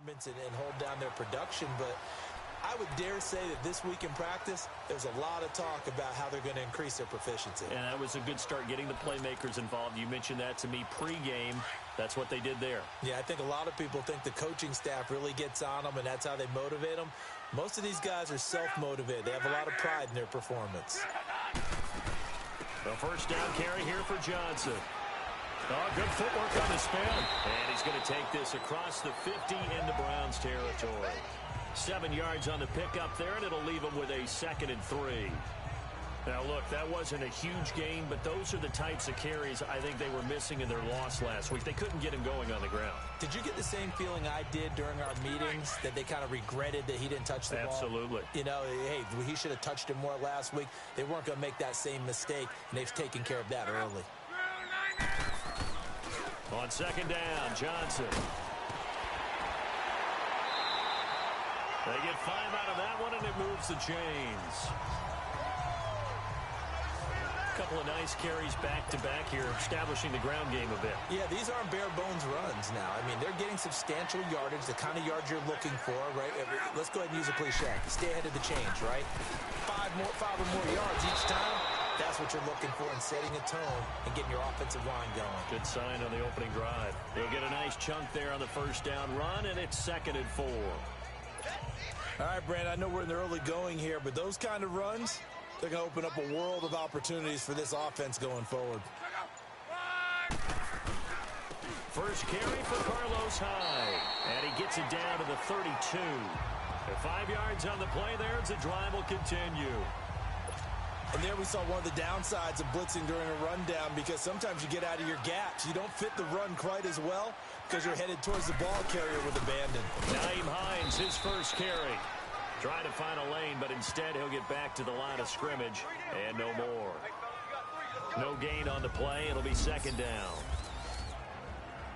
performance and hold down their production, but I would dare say that this week in practice, there's a lot of talk about how they're going to increase their proficiency. And that was a good start, getting the playmakers involved. You mentioned that to me pregame. That's what they did there. Yeah, I think a lot of people think the coaching staff really gets on them, and that's how they motivate them. Most of these guys are self-motivated. They have a lot of pride in their performance. The first down carry here for Johnson. Oh, good footwork on the spin. And he's going to take this across the 50 into Browns territory. 7 yards on the pickup there, and it'll leave him with a 2nd and 3. Now, look, that wasn't a huge gain, but those are the types of carries I think they were missing in their loss last week. They couldn't get him going on the ground. Did you get the same feeling I did during our meetings, that they kind of regretted that he didn't touch the ball? Absolutely. You know, hey, he should have touched it more last week. They weren't going to make that same mistake, and they've taken care of that early. On 2nd down, Johnson. They get 5 out of that one, and it moves the chains. A couple of nice carries back-to-back here, establishing the ground game a bit. Yeah, these aren't bare-bones runs now. I mean, they're getting substantial yardage, the kind of yards you're looking for, right? Let's go ahead and use a cliche. Stay ahead of the change, right? 5 or more yards each time. That's what you're looking for in setting a tone and getting your offensive line going. Good sign on the opening drive. They'll get a nice chunk there on the first down run, and it's 2nd and 4. All right, Brand, I know we're in the early going here, but those kind of runs, they're going to open up a world of opportunities for this offense going forward. First carry for Carlos Hyde, and he gets it down to the 32. 5 yards on the play there as the drive will continue. And there we saw one of the downsides of blitzing during a rundown, because sometimes you get out of your gaps. You don't fit the run quite as well because you're headed towards the ball carrier with abandon. Naeem Hines, his first carry. Trying to find a lane, but instead he'll get back to the line of scrimmage, and no more. No gain on the play. It'll be 2nd down.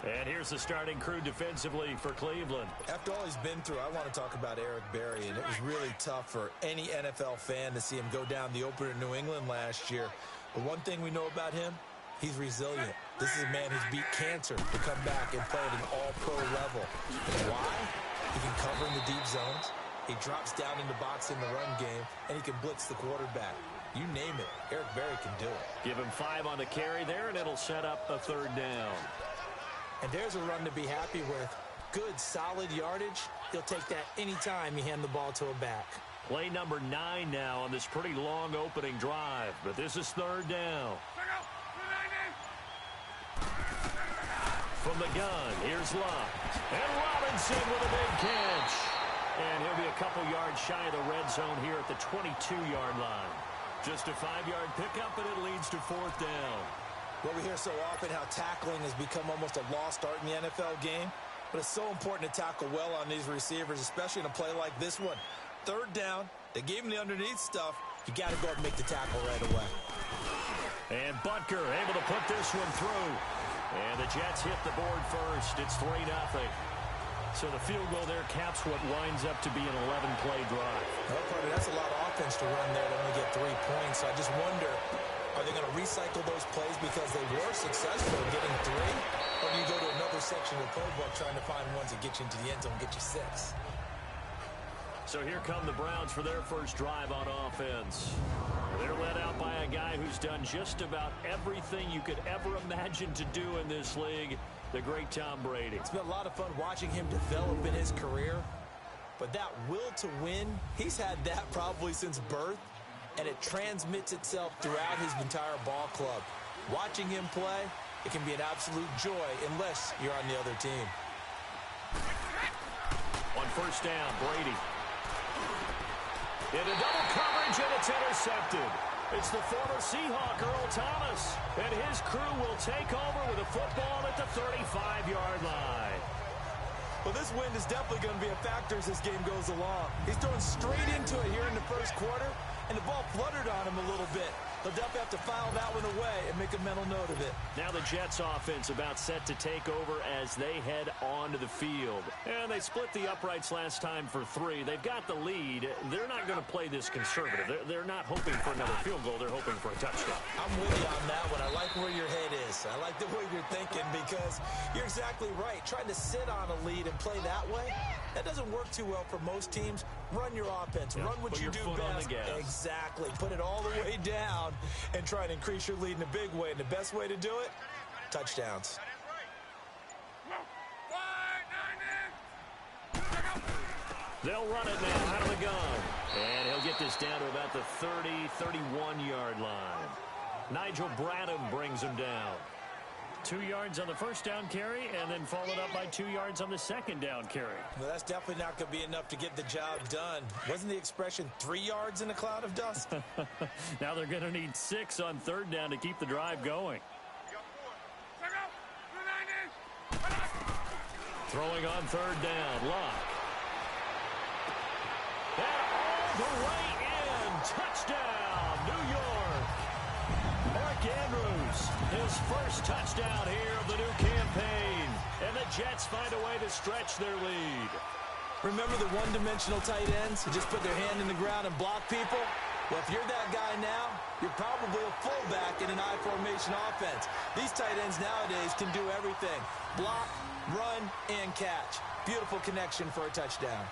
And here's the starting crew defensively for Cleveland. After all he's been through, I want to talk about Eric Berry, and it was really tough for any NFL fan to see him go down the opener in New England last year. But one thing we know about him, he's resilient. This is a man who's beat cancer to come back and play at an all-pro level. And why? He can cover in the deep zones. He drops down in the box in the run game, and he can blitz the quarterback. You name it, Eric Berry can do it. Give him 5 on the carry there, and it'll set up a 3rd down. And there's a run to be happy with. Good, solid yardage. He'll take that anytime you hand the ball to a back. Play number 9 now on this pretty long opening drive. But this is 3rd down. From the gun, here's Luck. And Robinson with a big catch. And he'll be a couple yards shy of the red zone here at the 22-yard line. Just a 5-yard pickup, and it leads to 4th down. Well, we hear so often how tackling has become almost a lost art in the NFL game, but it's so important to tackle well on these receivers, especially in a play like this one. 3rd down, they gave him the underneath stuff. You got to go and make the tackle right away. And Butker able to put this one through. And the Jets hit the board first. It's 3-0. So the field goal there caps what winds up to be an 11-play drive. Well, partner, that's a lot of offense to run there to only get 3 points. So I just wonder, are they going to recycle those plays because they were successful in getting 3? Or do you go to another section of the playbook trying to find ones that get you into the end zone and get you 6? So here come the Browns for their first drive on offense. They're led out by a guy who's done just about everything you could ever imagine to do in this league, the great Tom Brady. It's been a lot of fun watching him develop in his career. But that will to win, he's had that probably since birth. And it transmits itself throughout his entire ball club. Watching him play, it can be an absolute joy unless you're on the other team. On first down, Brady. Into double coverage, and it's intercepted. It's the former Seahawk, Earl Thomas, and his crew will take over with a football at the 35-yard line. Well, this wind is definitely going to be a factor as this game goes along. He's throwing straight into it here in the first quarter, and the ball fluttered on him a little bit. He'll definitely have to file that one away and make a mental note of it. Now the Jets offense about set to take over as they head onto the field. And they split the uprights last time for 3. They've got the lead. They're not going to play this conservative. They're not hoping for another field goal. They're hoping for a touchdown. I'm with you on that one. I like where your head is. I like the way you're thinking because you're exactly right. Trying to sit on a lead and play that way, that doesn't work too well for most teams. Run your offense. Yeah, run what you do best. Exactly. Put it all the way down and try and increase your lead in a big way. And the best way to do it, touchdowns. They'll run it now out of the gun. And he'll get this down to about the 30, 31-yard line. Nigel Bradham brings him down. 2 yards on the first down carry, and then followed up by 2 yards on the second down carry. Well, that's definitely not going to be enough to get the job done. Wasn't the expression 3 yards in a cloud of dust? Now they're going to need 6 on third down to keep the drive going. Throwing on third down, Luck. And all the way in. Touchdown, New York. Mark Andrews, his first touchdown here of the new campaign. And the Jets find a way to stretch their lead. Remember the one-dimensional tight ends who just put their hand in the ground and block people? Well, if you're that guy now, you're probably a fullback in an I-formation offense. These tight ends nowadays can do everything. Block, run, and catch. Beautiful connection for a touchdown.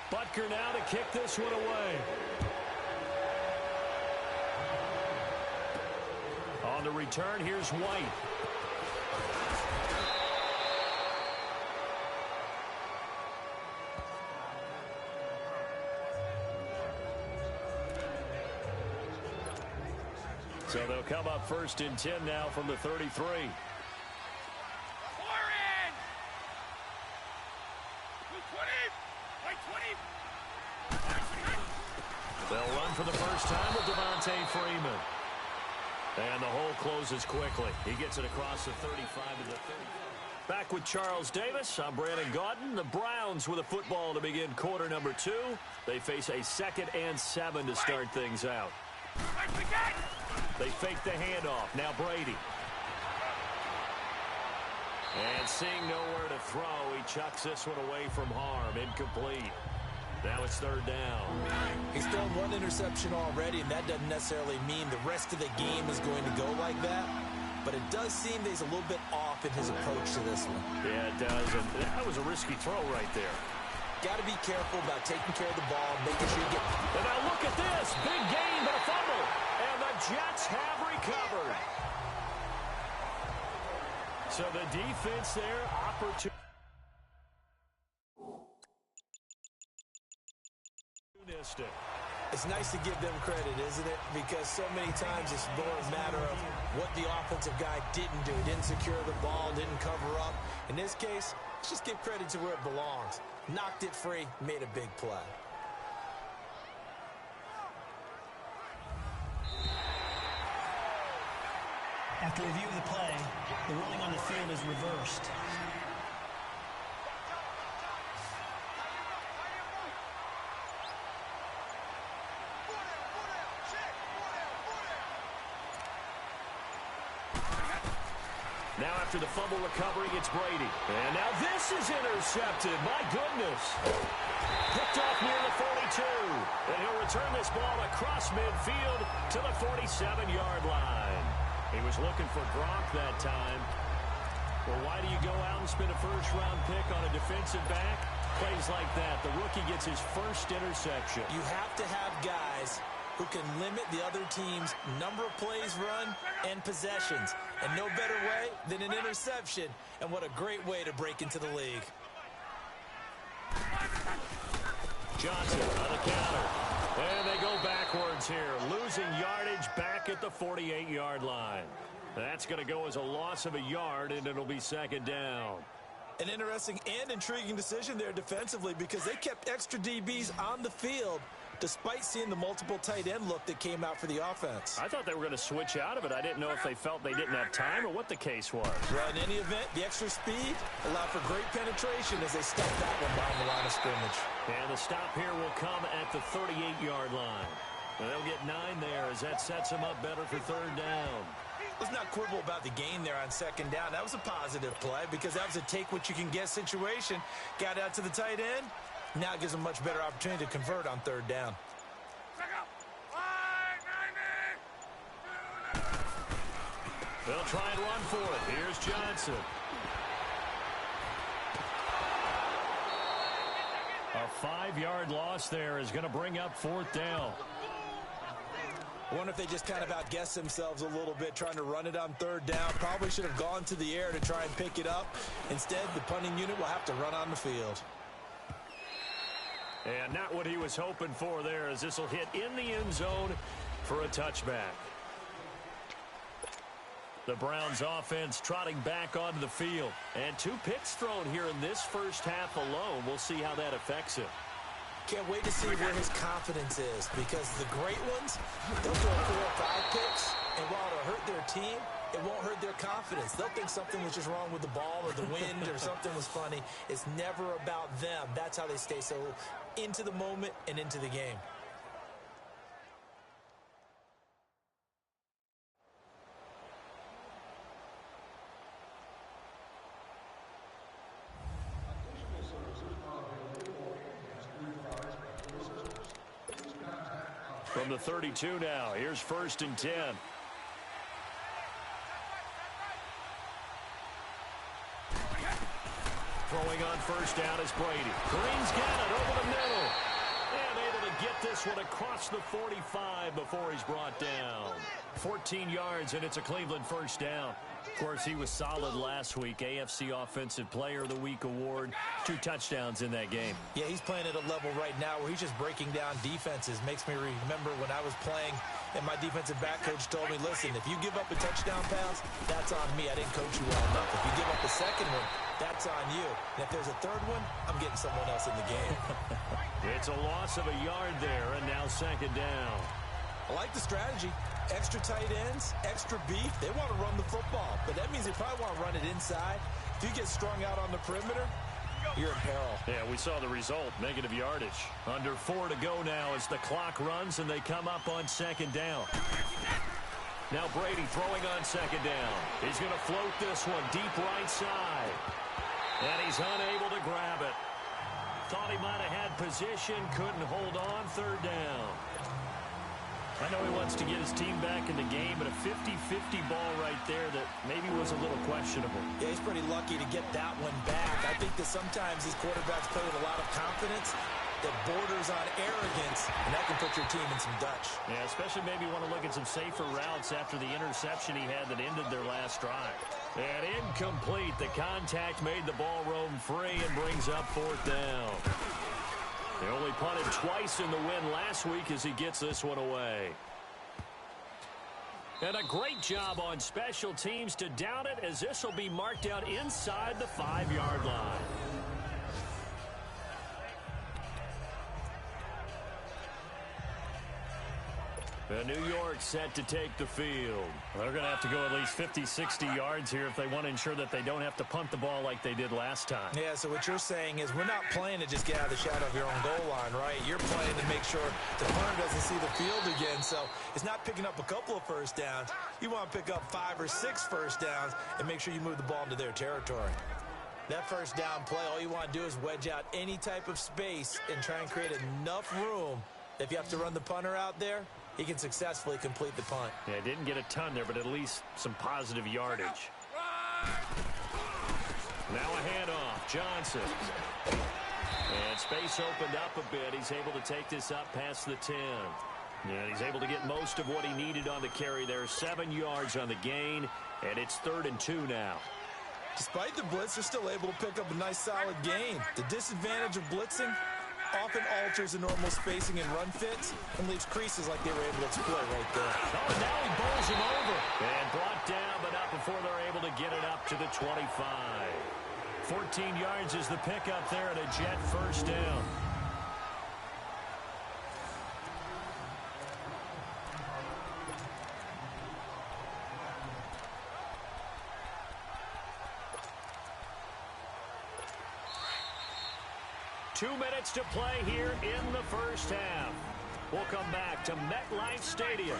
Butker now to kick this one away. On the return, here's White. So they'll come up first and 10 now from the 33. They'll run for the first time with Devontae Freeman. And the hole closes quickly. He gets it across the 35 to the 30. Back with Charles Davis. I'm Brandon Gaudin. The Browns with a football to begin quarter number 2. They face a 2nd and 7 to start things out. They fake the handoff. Now Brady. And seeing nowhere to throw, he chucks this one away from harm. Incomplete. Now it's third down. He's thrown one interception already, and that doesn't necessarily mean the rest of the game is going to go like that. But it does seem that he's a little bit off in his approach to this one. Yeah, it does. And that was a risky throw right there. Got to be careful about taking care of the ball, making sure you get... And now look at this. Big gain, but a fumble. And the Jets have recovered. So the defense there, opportunistic. It's nice to give them credit, isn't it? Because so many times it's more a matter of what the offensive guy didn't do. Didn't secure the ball, didn't cover up. In this case, let's just give credit to where it belongs. Knocked it free, made a big play. After review of the play, the ruling on the field is reversed. Now after the fumble recovery, it's Brady. And now this is intercepted. My goodness. Picked off near the 42. And he'll return this ball across midfield to the 47-yard line. He was looking for Gronk that time. Well, why do you go out and spend a first-round pick on a defensive back? Plays like that. The rookie gets his first interception. You have to have guys who can limit the other team's number of plays run and possessions. And no better way than an interception. And what a great way to break into the league. Johnson on the counter. And they go backwards here. Losing yardage back at the 48-yard line. That's going to go as a loss of a yard, and it'll be second down. An interesting and intriguing decision there defensively because they kept extra DBs on the field, despite seeing the multiple tight end look that came out for the offense. I thought they were going to switch out of it. I didn't know if they felt they didn't have time or what the case was. Well, in any event, the extra speed allowed for great penetration as they stuffed that one down the line of scrimmage. And the stop here will come at the 38-yard line. They'll get 9 there as that sets them up better for third down. Let's not quibble about the gain there on second down. That was a positive play because that was a take-what-you-can-get situation. Got out to the tight end. Now it gives them a much better opportunity to convert on third down. They'll try and run for it. Here's Johnson. A 5-yard loss there is going to bring up fourth down. I wonder if they just kind of outguessed themselves a little bit trying to run it on third down. Probably should have gone to the air to try and pick it up. Instead, the punting unit will have to run on the field. And not what he was hoping for there, as this will hit in the end zone for a touchback. The Browns offense trotting back onto the field. And 2 picks thrown here in this first half alone. We'll see how that affects him. Can't wait to see where his confidence is, because the great ones, they'll throw 4 or 5 picks, and while it'll hurt their team, it won't hurt their confidence. They'll think something was just wrong with the ball or the wind or something was funny. It's never about them. That's how they stay so into the moment and into the game. From the 32 now, here's 1st and 10. Throwing on first down is Brady. Green's got it over the middle. And able to get this one across the 45 before he's brought down. 14 yards, and it's a Cleveland first down. Of course, he was solid last week. AFC Offensive Player of the Week award. 2 touchdowns in that game. Yeah, he's playing at a level right now where he's just breaking down defenses. Makes me remember when I was playing and my defensive back coach told me, listen, if you give up a touchdown pass, that's on me. I didn't coach you well enough. If you give up a second one, that's on you. And if there's a third one, I'm getting someone else in the game. It's a loss of a yard there, and now second down. I like the strategy. Extra tight ends, extra beef. They want to run the football, but that means they probably want to run it inside. If you get strung out on the perimeter, you're in peril. Yeah, we saw the result, negative yardage. Under 4 to go now as the clock runs and they come up on second down. Now Brady throwing on second down. He's going to float this one deep right side. And he's unable to grab it. Thought he might have had position, couldn't hold on, third down. I know he wants to get his team back in the game, but a 50-50 ball right there that maybe was a little questionable. Yeah, he's pretty lucky to get that one back. I think that sometimes these quarterbacks play with a lot of confidence that borders on arrogance, and that can put your team in some Dutch. Yeah, especially maybe want to look at some safer routes after the interception he had that ended their last drive. And incomplete. The contact made the ball roam free and brings up fourth down. They only punted twice in the win last week as he gets this one away. And a great job on special teams to down it, as this will be marked out inside the 5-yard line. New York set to take the field. They're going to have to go at least 50, 60 yards here if they want to ensure that they don't have to punt the ball like they did last time. Yeah, so what you're saying is we're not playing to just get out of the shadow of your own goal line, right? You're playing to make sure the punter doesn't see the field again. So it's not picking up a couple of first downs. You want to pick up 5 or 6 first downs and make sure you move the ball into their territory. That first down play, all you want to do is wedge out any type of space and try and create enough room. If you have to run the punter out there, he can successfully complete the punt. Yeah, didn't get a ton there, but at least some positive yardage. Now a handoff. Johnson. And space opened up a bit. He's able to take this up past the 10. And he's able to get most of what he needed on the carry there. 7 yards on the gain, and it's 3rd and 2 now. Despite the blitz, they're still able to pick up a nice solid gain. The disadvantage of blitzing often alters the normal spacing and run fits and leaves creases like they were able to exploit right there. Oh, now he bowls him over. And brought down, but not before they're able to get it up to the 25. 14 yards is the pickup there, and a Jet first down. 2 minutes to play here in the first half. We'll come back to MetLife Stadium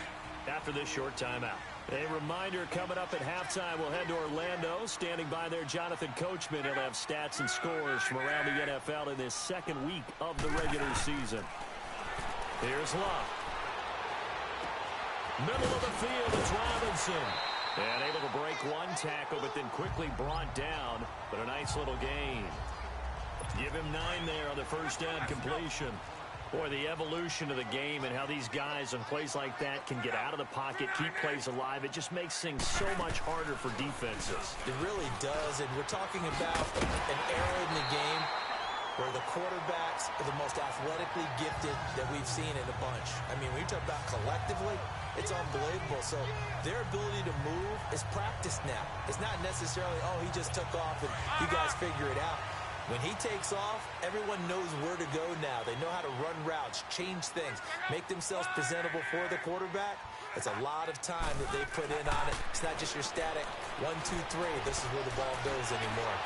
after this short timeout. A reminder coming up at halftime, we'll head to Orlando. Standing by there, Jonathan Coachman. He'll have stats and scores from around the NFL in this second week of the regular season. Here's Luck. Middle of the field, it's Robinson. And able to break one tackle, but then quickly brought down. But a nice little gain. Give him 9 there on the first down completion. Boy, the evolution of the game and how these guys on plays like that can get out of the pocket, keep plays alive, it just makes things so much harder for defenses. It really does, and we're talking about an era in the game where the quarterbacks are the most athletically gifted that we've seen in a bunch. I mean, when you talk about collectively, it's unbelievable. So their ability to move is practiced now. It's not necessarily, oh, he just took off and you guys figure it out. When he takes off, everyone knows where to go now. They know how to run routes, change things, make themselves presentable for the quarterback. It's a lot of time that they put in on it. It's not just your static 1, 2, 3. This is where the ball goes anymore.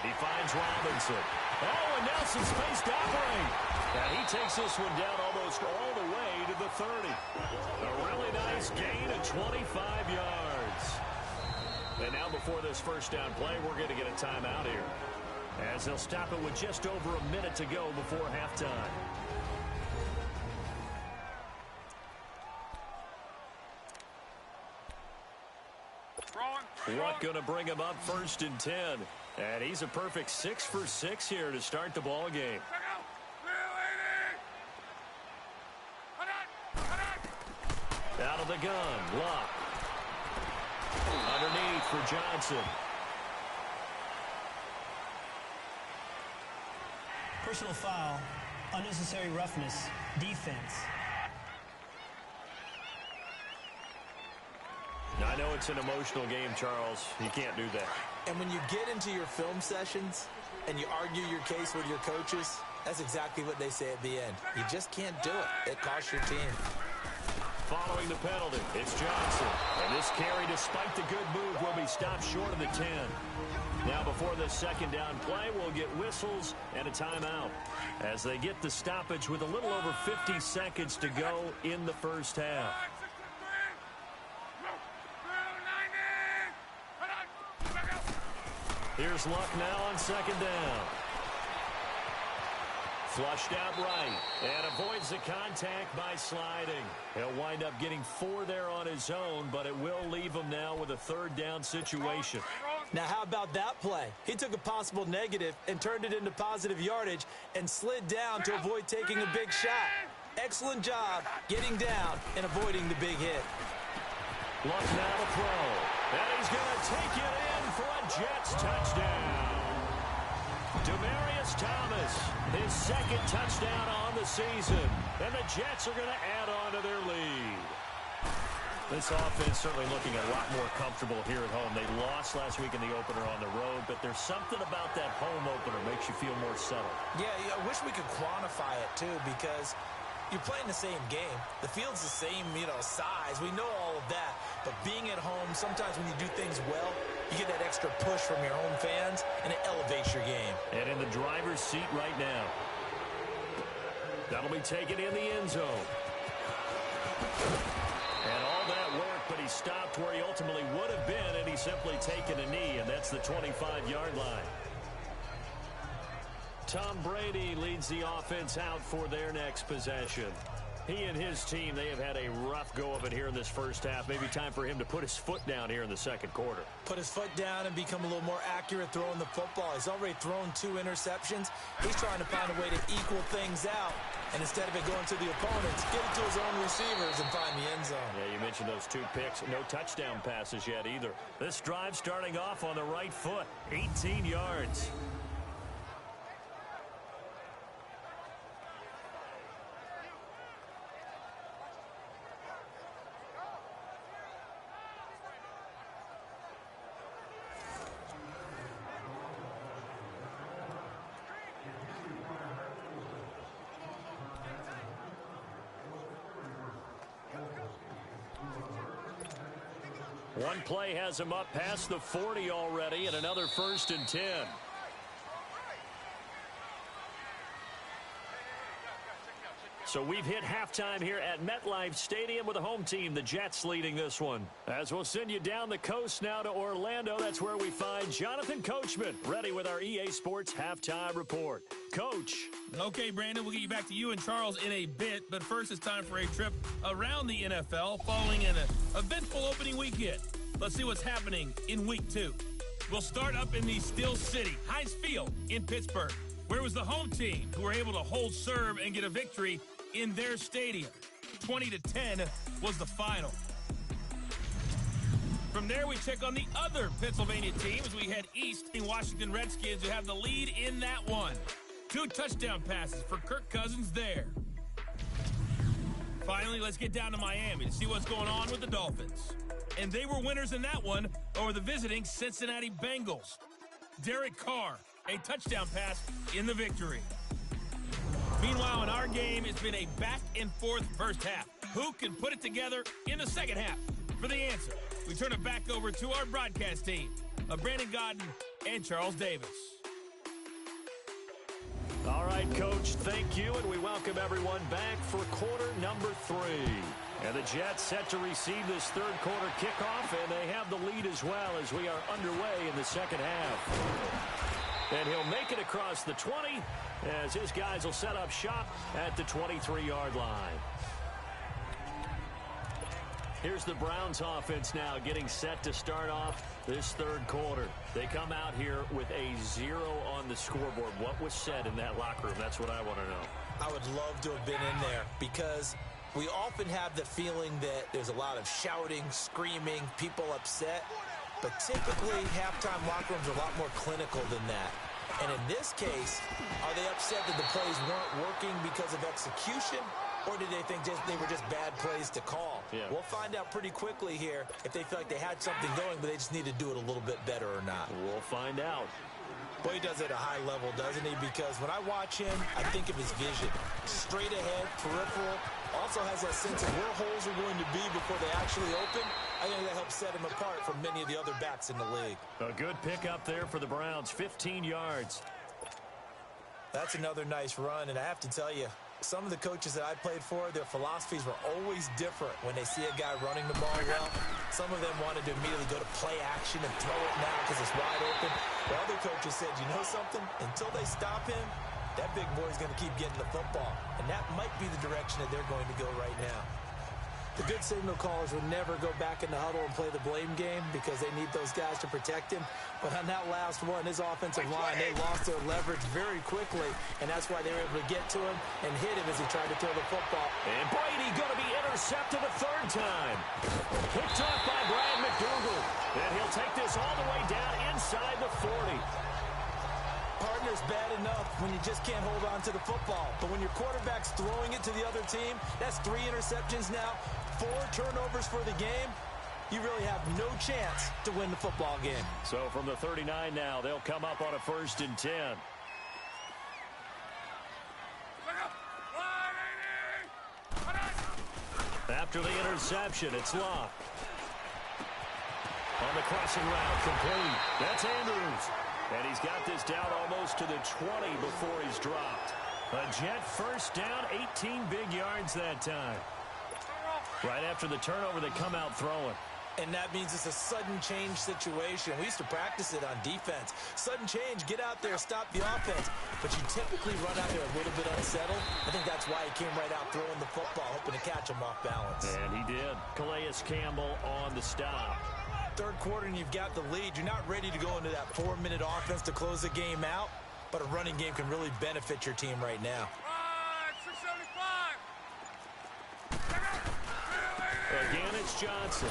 He finds Robinson. Oh, and Nelson's space to operate. And he takes this one down almost all the way to the 30. A really nice gain of 25 yards. And now before this first down play, we're going to get a timeout here, as they'll stop it with just over a minute to go before halftime. Luck going to bring him up 1st and 10. And he's a perfect 6 for 6 here to start the ball game. Out of the gun, Luck. Underneath for Johnson. Personal foul, unnecessary roughness, defense. Now, I know it's an emotional game, Charles. You can't do that. And when you get into your film sessions and you argue your case with your coaches, that's exactly what they say at the end. You just can't do it. It costs your team. Following the penalty, it's Johnson. And this carry, despite the good move, will be stopped short of the 10. Now before the second down play, we'll get whistles and a timeout as they get the stoppage with a little over 50 seconds to go in the first half. Here's Luck now on second down. Flushed out right and avoids the contact by sliding. He'll wind up getting 4 there on his own, but it will leave him now with a third down situation. Now, how about that play? He took a possible negative and turned it into positive yardage and slid down to avoid taking a big shot. Excellent job getting down and avoiding the big hit. Luck now to throw. And he's going to take it in for a Jets touchdown. Demaryius Thomas, his second touchdown on the season. And the Jets are going to add on to their lead. This offense certainly looking a lot more comfortable here at home. They lost last week in the opener on the road, but there's something about that home opener makes you feel more settled. Yeah, I wish we could quantify it, too, because you're playing the same game. The field's the same, size. We know all of that. But being at home, sometimes when you do things well, you get that extra push from your home fans, and it elevates your game. And in the driver's seat right now. That'll be taken in the end zone. And all that work, but he stopped where he ultimately would have been, and he's simply taken a knee, and that's the 25-yard line. Tom Brady leads the offense out for their next possession. He and his team, they have had a rough go of it here in this first half. Maybe time for him to put his foot down here in the second quarter. Put his foot down and become a little more accurate throwing the football. He's already thrown 2 interceptions. He's trying to find a way to equal things out. And instead of it going to the opponents, get it to his own receivers and find the end zone. Yeah, you mentioned those 2 picks. No touchdown passes yet either. This drive starting off on the right foot. 18 yards. One play has him up past the 40 already, and another 1st and 10. So we've hit halftime here at MetLife Stadium with the home team, the Jets, leading this one. As we'll send you down the coast now to Orlando, that's where we find Jonathan Coachman, ready with our EA Sports halftime report. Coach. Okay, Brandon, we'll get you back to you and Charles in a bit, but first it's time for a trip around the NFL following an eventful opening weekend. Let's see what's happening in Week 2. We'll start up in the Steel City, Heinz Field in Pittsburgh, where it was the home team who were able to hold serve and get a victory in their stadium. 20-10 was the final. From there, we check on the other Pennsylvania team as we head east in Washington Redskins, who have the lead in that one. 2 touchdown passes for Kirk Cousins there. Finally, let's get down to Miami to see what's going on with the Dolphins. And they were winners in that one over the visiting Cincinnati Bengals. Derek Carr, a touchdown pass in the victory. Meanwhile, in our game, it's been a back-and-forth first half. Who can put it together in the second half? For the answer, we turn it back over to our broadcast team of Brandon Godden and Charles Davis. All right, Coach, thank you, and we welcome everyone back for quarter number 3. And the Jets set to receive this third quarter kickoff, and they have the lead as well as we are underway in the second half. And he'll make it across the 20 as his guys will set up shop at the 23-yard line. Here's the Browns offense now getting set to start off this third quarter. They come out here with a 0 on the scoreboard. What was said in that locker room? That's what I want to know. I would love to have been in there because we often have the feeling that there's a lot of shouting, screaming, people upset. But typically, halftime locker rooms are a lot more clinical than that. And in this case, are they upset that the plays weren't working because of execution? Or did they think they were just bad plays to call? Yeah. We'll find out pretty quickly here if they feel like they had something going, but they just need to do it a little bit better or not. We'll find out. Boy, he does it at a high level, doesn't he? Because when I watch him, I think of his vision. Straight ahead, peripheral. Also has that sense of where holes are going to be before they actually open. I think that helps set him apart from many of the other backs in the league. A good pickup there for the Browns, 15 yards. That's another nice run, and I have to tell you, some of the coaches that I played for, their philosophies were always different when they see a guy running the ball well. Some of them wanted to immediately go to play action and throw it now because it's wide open. But other coaches said, you know something? Until they stop him, that big boy's going to keep getting the football. And that might be the direction that they're going to go right now. The good signal callers would never go back in the huddle and play the blame game because they need those guys to protect him. But on that last one, his offensive line, they lost their leverage very quickly, and that's why they were able to get to him and hit him as he tried to throw the football. And Brady going to be intercepted a third time. Picked off by Brad McDougal. And he'll take this all the way down inside the 40. Partner's bad enough when you just can't hold on to the football. But when your quarterback's throwing it to the other team, that's 3 interceptions now, 4 turnovers for the game. You really have no chance to win the football game. So from the 39 now, they'll come up on a 1st and 10. After the interception, it's Locke. On the crossing route, complete. That's Andrews. And he's got this down almost to the 20 before he's dropped. A Jet first down, 18 big yards that time. Right after the turnover, they come out throwing. And that means it's a sudden change situation. We used to practice it on defense. Sudden change, get out there, stop the offense. But you typically run out there a little bit unsettled. I think that's why he came right out throwing the football, hoping to catch him off balance. And he did. Calais Campbell on the stop. Third quarter and you've got the lead. You're not ready to go into that 4-minute offense to close the game out. But a running game can really benefit your team right now. Again, it's Johnson.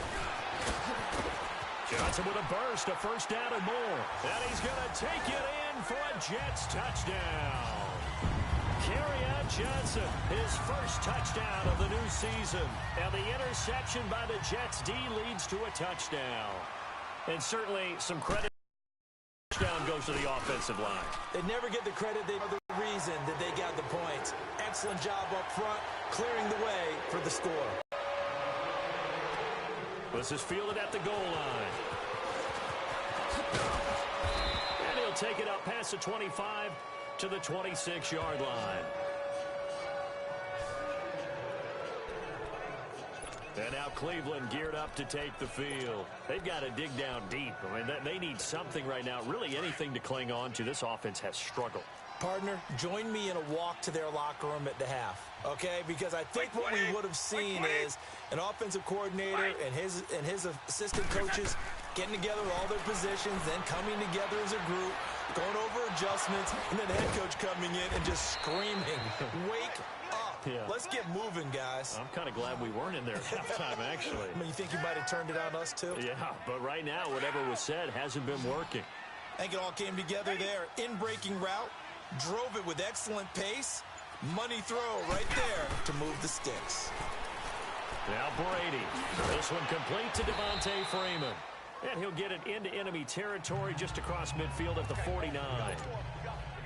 Johnson with a burst, a first down and more. And he's going to take it in for a Jets touchdown. Kerryon Johnson, his first touchdown of the new season. And the interception by the Jets D leads to a touchdown. And certainly some credit. Touchdown goes to the offensive line. They never get the credit. They are the reason that they got the points. Excellent job up front, clearing the way for the score. This is fielded at the goal line. And he'll take it up past the 25 to the 26-yard line. And now Cleveland geared up to take the field. They've got to dig down deep. I mean, they need something right now, really anything to cling on to. This offense has struggled. Partner, join me in a walk to their locker room at the half, okay? Because I think what we would have seen is an offensive coordinator and his assistant coaches getting together with all their positions, then coming together as a group, going over adjustments, and then the head coach coming in and just screaming, wake up. Yeah. Let's get moving, guys. I'm kind of glad we weren't in there at halftime, actually. I mean, you think you might have turned it on us, too? Yeah, but right now, whatever was said hasn't been working. I think it all came together there. In-breaking route, drove it with excellent pace. Money throw right there to move the sticks. Now Brady. This one complete to Devontae Freeman. And he'll get it into enemy territory just across midfield at the 49.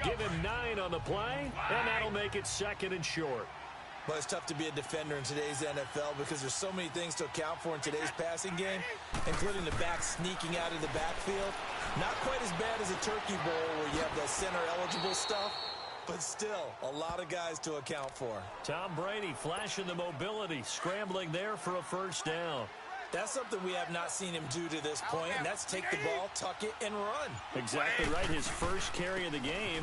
Give him 9 on the play, and that'll make it 2nd and short. Well, it's tough to be a defender in today's NFL because there's so many things to account for in today's passing game, including the back sneaking out of the backfield. Not quite as bad as a turkey bowl where you have that center-eligible stuff, but still a lot of guys to account for. Tom Brady flashing the mobility, scrambling there for a first down. That's something we have not seen him do to this point, and that's take the ball, tuck it, and run. Exactly right. His first carry of the game.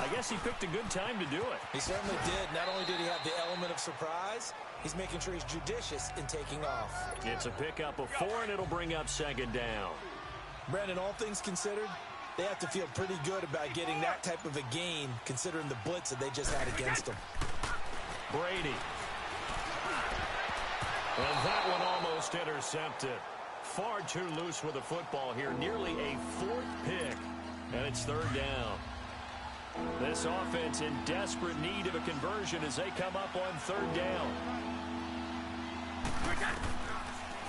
I guess he picked a good time to do it. He certainly did. Not only did he have the element of surprise, he's making sure he's judicious in taking off. It's a pickup of 4, and it'll bring up 2nd down. Brandon, all things considered, they have to feel pretty good about getting that type of a gain, considering the blitz that they just had against them. Brady. And that one almost intercepted. Far too loose with the football here. Nearly a 4th pick. And it's 3rd down. This offense in desperate need of a conversion as they come up on 3rd down.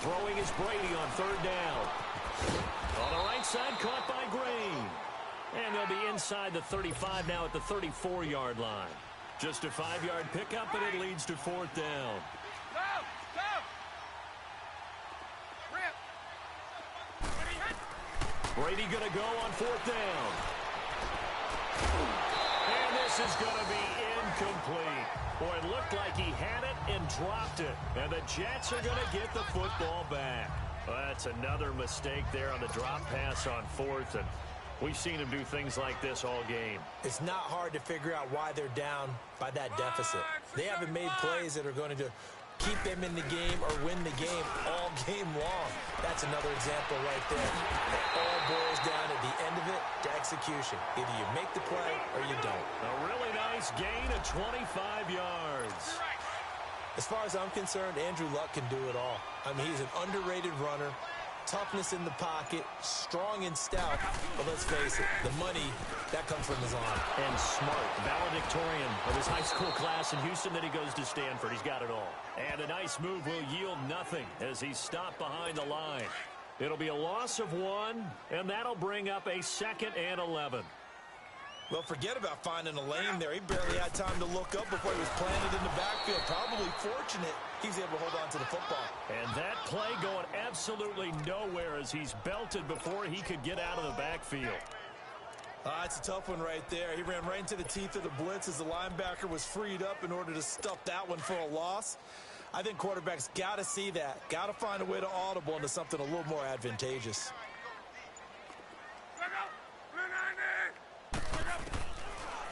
Throwing is Brady on 3rd down. On the right side, caught by Green. And they'll be inside the 35 now at the 34-yard line. Just a 5-yard pickup, and it leads to 4th down. Brady going to go on 4th down. And this is going to be incomplete. Boy, it looked like he had it and dropped it. And the Jets are going to get the football back. Well, that's another mistake there on the drop pass on 4th. And we've seen him do things like this all game. It's not hard to figure out why they're down by that deficit. They haven't made plays that are going to keep them in the game or win the game all game long. That's another example right there. It all boils down at the end of it to execution. Either you make the play or you don't. A really nice gain of 25 yards. As far as I'm concerned, Andrew Luck can do it all. I mean, he's an underrated runner. Toughness in the pocket, strong and stout, but let's face it, the money, that comes from his arm. And smart, valedictorian of his high school class in Houston, then he goes to Stanford. He's got it all. And a nice move will yield nothing as he's stopped behind the line. It'll be a loss of 1, and that'll bring up a 2nd and 11. Well, forget about finding a lane there. He barely had time to look up before he was planted in the backfield. Probably fortunate he's able to hold on to the football. And that play going absolutely nowhere as he's belted before he could get out of the backfield. It's a tough one right there. He ran right into the teeth of the blitz as the linebacker was freed up in order to stuff that one for a loss. I think quarterbacks got to see that. Got to find a way to audible into something a little more advantageous.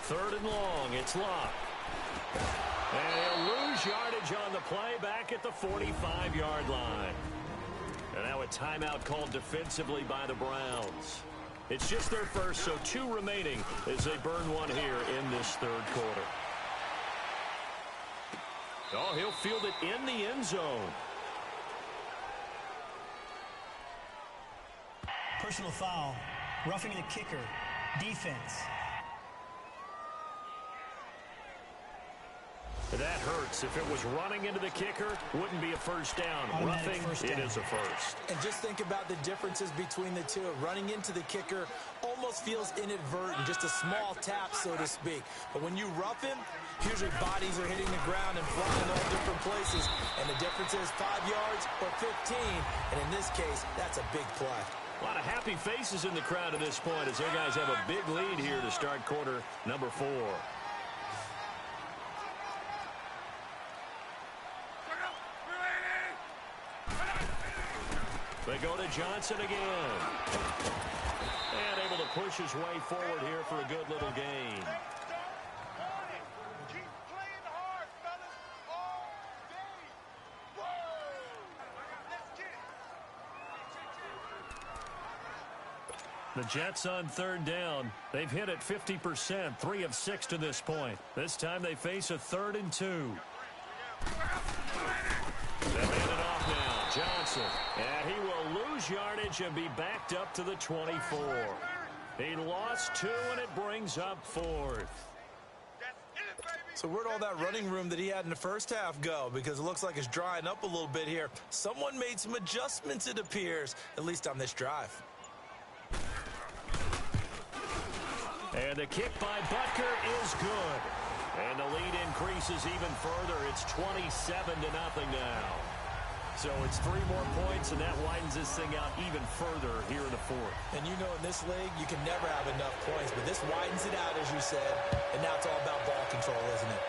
3rd and long. It's Locke. And he'll lose yardage on the play back at the 45-yard line. And now a timeout called defensively by the Browns. It's just their first, so 2 remaining as they burn one here in this 3rd quarter. Oh, he'll field it in the end zone. Personal foul. Roughing the kicker. Defense. That hurts. If it was running into the kicker, wouldn't be a first down. Roughing, it is a first. And just think about the differences between the two. Running into the kicker almost feels inadvertent, just a small tap, so to speak. But when you rough him, usually bodies are hitting the ground and flying all different places. And the difference is 5 yards or 15. And in this case, that's a big play. A lot of happy faces in the crowd at this point as their guys have a big lead here to start quarter number 4. They go to Johnson again. And able to push his way forward here for a good little gain. The Jets on third down. They've hit it 50%, 3 of 6 to this point. This time they face a 3rd and 2. They'll hand it off now. Johnson. And he will lose yardage and be backed up to the 24. He lost 2, and it brings up 4th. So where'd all that running room that he had in the first half go? Because it looks like it's drying up a little bit here. Someone made some adjustments, it appears, at least on this drive. And the kick by Butker is good. And the lead increases even further. It's 27-0 now. So it's 3 more points, and that widens this thing out even further here in the 4th. And you know in this league, you can never have enough points, but this widens it out, as you said, and now it's all about ball control, isn't it?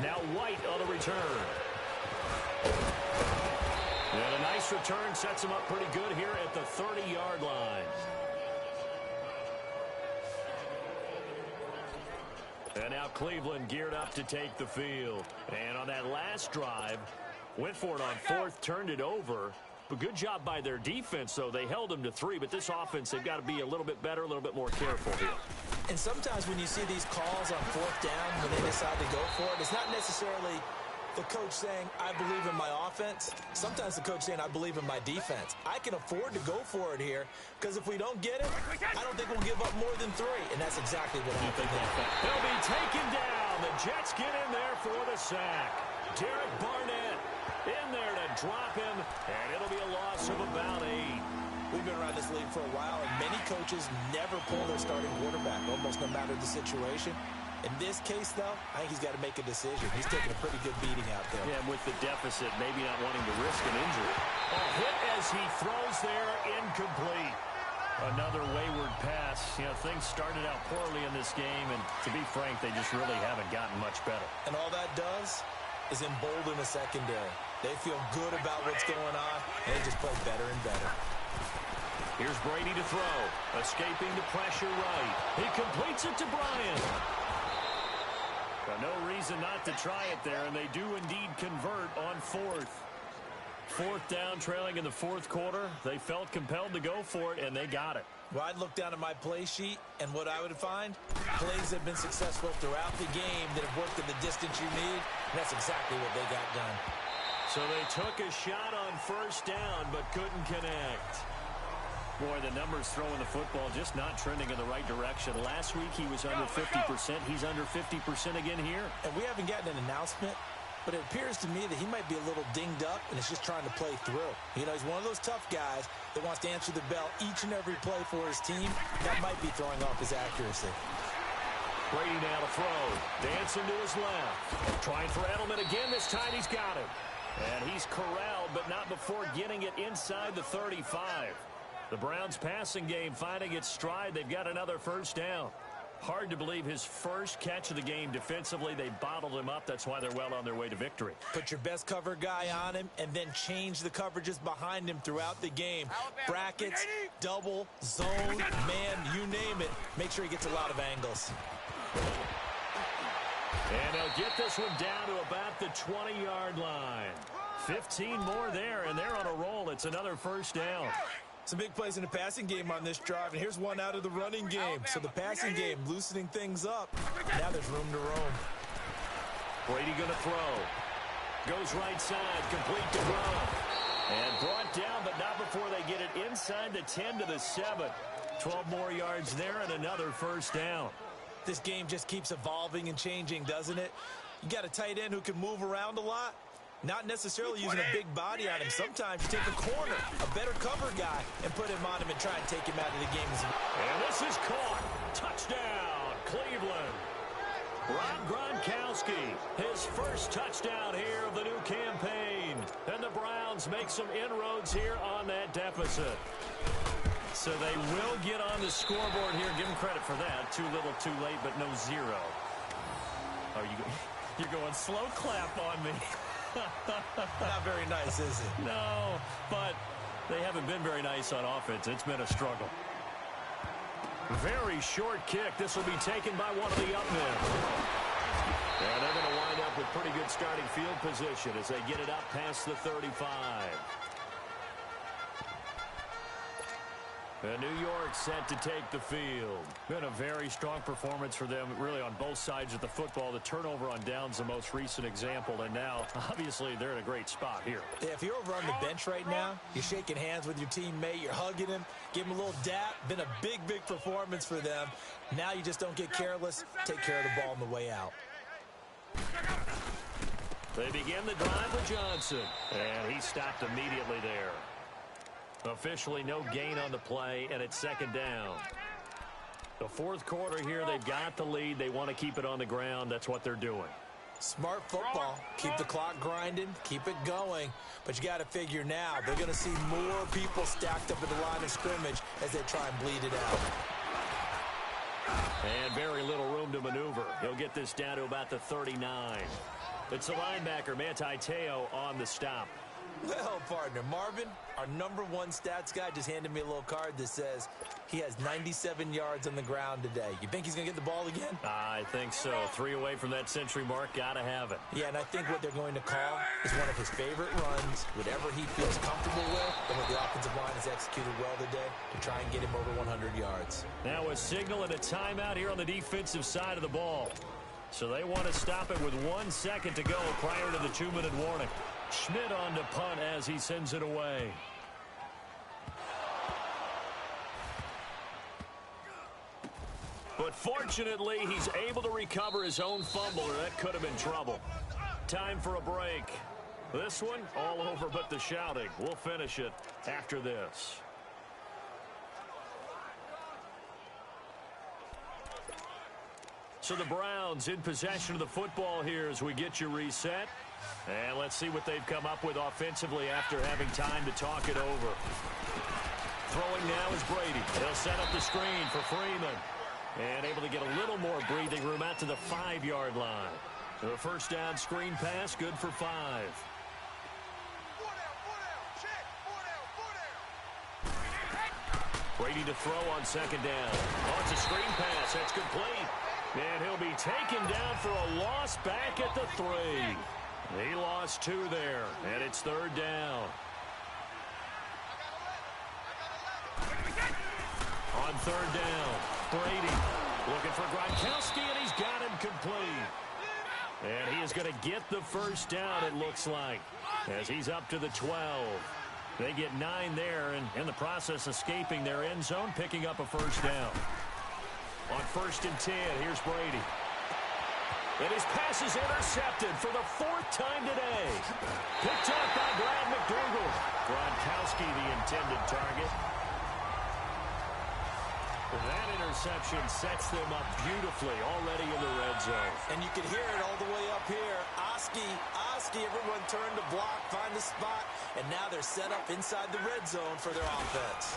Now White on the return. And a nice return sets him up pretty good here at the 30-yard line. And now Cleveland geared up to take the field. And on that last drive, went for it on 4th, turned it over. But good job by their defense, though. They held them to 3, but this offense, they've got to be a little bit better, a little bit more careful here. And sometimes when you see these calls on 4th down, when they decide to go for it, it's not necessarily the coach saying, I believe in my offense. Sometimes the coach saying, I believe in my defense. I can afford to go for it here, because if we don't get it, I don't think we'll give up more than 3. And that's exactly what happened there. They'll be taken down. The Jets get in there for the sack. Derek Barnett in there to drop him, and it'll be a loss of about 8. We've been around this league for a while, and many coaches never pull their starting quarterback, almost no matter the situation. In this case, though, I think he's got to make a decision. He's taking a pretty good beating out there. Yeah, and with the deficit, maybe not wanting to risk an injury. A hit as he throws there, incomplete. Another wayward pass. You know, things started out poorly in this game, and to be frank, they just really haven't gotten much better. And all that does is embolden the secondary. They feel good about what's going on, and they just play better and better. Here's Brady to throw. Escaping the pressure right. He completes it to Bryant. No reason not to try it there, and they do indeed convert on 4th. 4th down, trailing in the 4th quarter. They felt compelled to go for it, and they got it. Well, I'd look down at my play sheet, and what I would find, plays that have been successful throughout the game that have worked at the distance you need, and that's exactly what they got done. So they took a shot on 1st down, but couldn't connect. Boy, the numbers throwing the football just not trending in the right direction. Last week he was under 50%. He's under 50% again here. And we haven't gotten an announcement, but it appears to me that he might be a little dinged up and is just trying to play through. You know, he's one of those tough guys that wants to answer the bell each and every play for his team. That might be throwing off his accuracy. Brady now to throw. Dancing to his left. Trying for Edelman again. This time he's got it. And he's corralled, but not before getting it inside the 35. The Browns passing game finding its stride. They've got another 1st down. Hard to believe his first catch of the game defensively. They bottled him up. That's why they're well on their way to victory. Put your best cover guy on him and then change the coverages behind him throughout the game. Brackets, double, zone, man, you name it. Make sure he gets a lot of angles. And they'll get this one down to about the 20-yard line. 15 more there, and they're on a roll. It's another 1st down. Some big plays in the passing game on this drive, and here's one out of the running game. So the passing game loosening things up. Now there's room to roam. Brady going to throw. Goes right side, complete to Gronk. And brought down, but not before they get it inside the 10 to the 7. 12 more yards there and another 1st down. This game just keeps evolving and changing, doesn't it? You got a tight end who can move around a lot. Not necessarily using a big body on him. Sometimes you take a corner, a better cover guy, and put him on him and try and take him out of the game. And this is caught. Touchdown, Cleveland. Rob Gronkowski, his first touchdown here of the new campaign. And the Browns make some inroads here on that deficit. So they will get on the scoreboard here. Give them credit for that. Too little, too late, but no 0. Are you're going slow clap on me. Not very nice, is it? No, but they haven't been very nice on offense. It's been a struggle. Very short kick. This will be taken by one of the up men. And they're going to wind up with pretty good starting field position as they get it up past the 35. And New York set to take the field. Been a very strong performance for them, really, on both sides of the football. The turnover on downs, the most recent example. And now, obviously, they're in a great spot here. Yeah, if you're over on the bench right now, you're shaking hands with your teammate, you're hugging him, give him a little dap. Been a big, big performance for them. Now you just don't get careless. Take care of the ball on the way out. They begin the drive with Johnson. And he stopped immediately there. Officially no gain on the play, and it's second down. The fourth quarter here, they've got the lead. They want to keep it on the ground. That's what they're doing. Smart football. Keep the clock grinding. Keep it going. But you got to figure now, they're going to see more people stacked up at the line of scrimmage as they try and bleed it out. And very little room to maneuver. He'll get this down to about the 39. It's the linebacker, Manti Te'o, on the stop. Well, partner, Marvin, our #1 stats guy, just handed me a little card that says he has 97 yards on the ground today. You think he's going to get the ball again? I think so. 3 away from that century mark. Got to have it. Yeah, and I think what they're going to call is one of his favorite runs, whatever he feels comfortable with, and what the offensive line has executed well today to try and get him over 100 yards. Now a signal and a timeout here on the defensive side of the ball. So they want to stop it with 1 second to go prior to the 2-minute warning. Schmidt on to punt as he sends it away. But fortunately, he's able to recover his own fumble, or that could have been trouble. Time for a break. This one, all over but the shouting. We'll finish it after this. So the Browns in possession of the football here as we get you reset. And let's see what they've come up with offensively after having time to talk it over. Throwing now is Brady. He'll set up the screen for Freeman. And able to get a little more breathing room out to the 5-yard line. The first down screen pass, good for 5. Brady to throw on second down. Oh, it's a screen pass. That's complete. And he'll be taken down for a loss back at the 3. He lost 2 there, and it's third down. On third down, Brady looking for Gronkowski, and he's got him complete. And he is going to get the first down, it looks like, as he's up to the 12. They get 9 there, and in the process escaping their end zone, picking up a first down. On 1st and 10, here's Brady. And his pass is intercepted for the 4th time today. Picked up by Brad McDougal. Gronkowski, the intended target. That interception sets them up beautifully already in the red zone. And you can hear it all the way up here. Oski, everyone turned to block, find the spot, and now they're set up inside the red zone for their offense.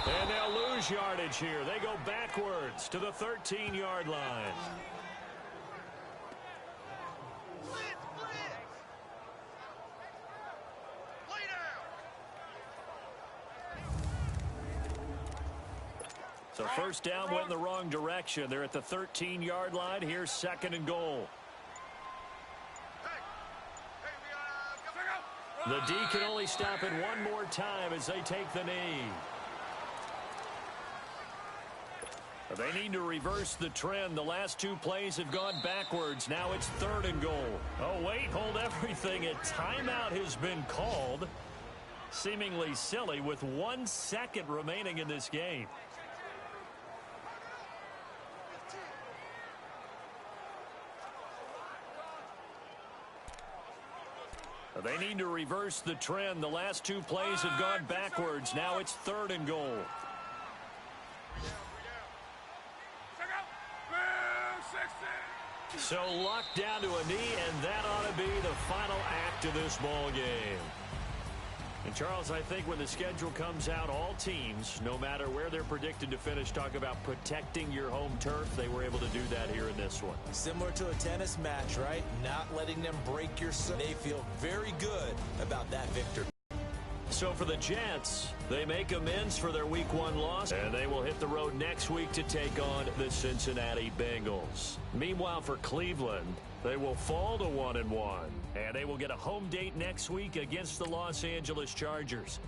And they'll lose yardage here. They go backwards to the 13-yard line. So first down went in the wrong direction. They're at the 13-yard line. Here's 2nd and goal. The D can only stop it one more time as they take the knee. They need to reverse the trend. The last 2 plays have gone backwards. Now it's 3rd and goal. Oh, wait, hold everything. A timeout has been called. Seemingly silly with 1 second remaining in this game. They need to reverse the trend. The last 2 plays have gone backwards. Now it's 3rd and goal. So luck down to a knee, and that ought to be the final act of this ball game. And, Charles, I think when the schedule comes out, all teams, no matter where they're predicted to finish, talk about protecting your home turf. They were able to do that here in this one. Similar to a tennis match, right? Not letting them break your serve. They feel very good about that victory. So for the Jets, they make amends for their Week 1 loss, and they will hit the road next week to take on the Cincinnati Bengals. Meanwhile, for Cleveland, they will fall to 1-1, and they will get a home date next week against the Los Angeles Chargers.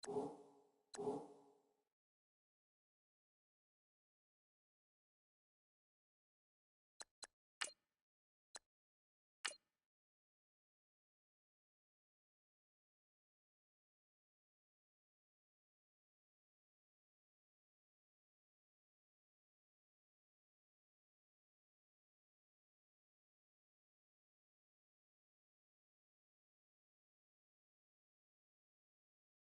Cool.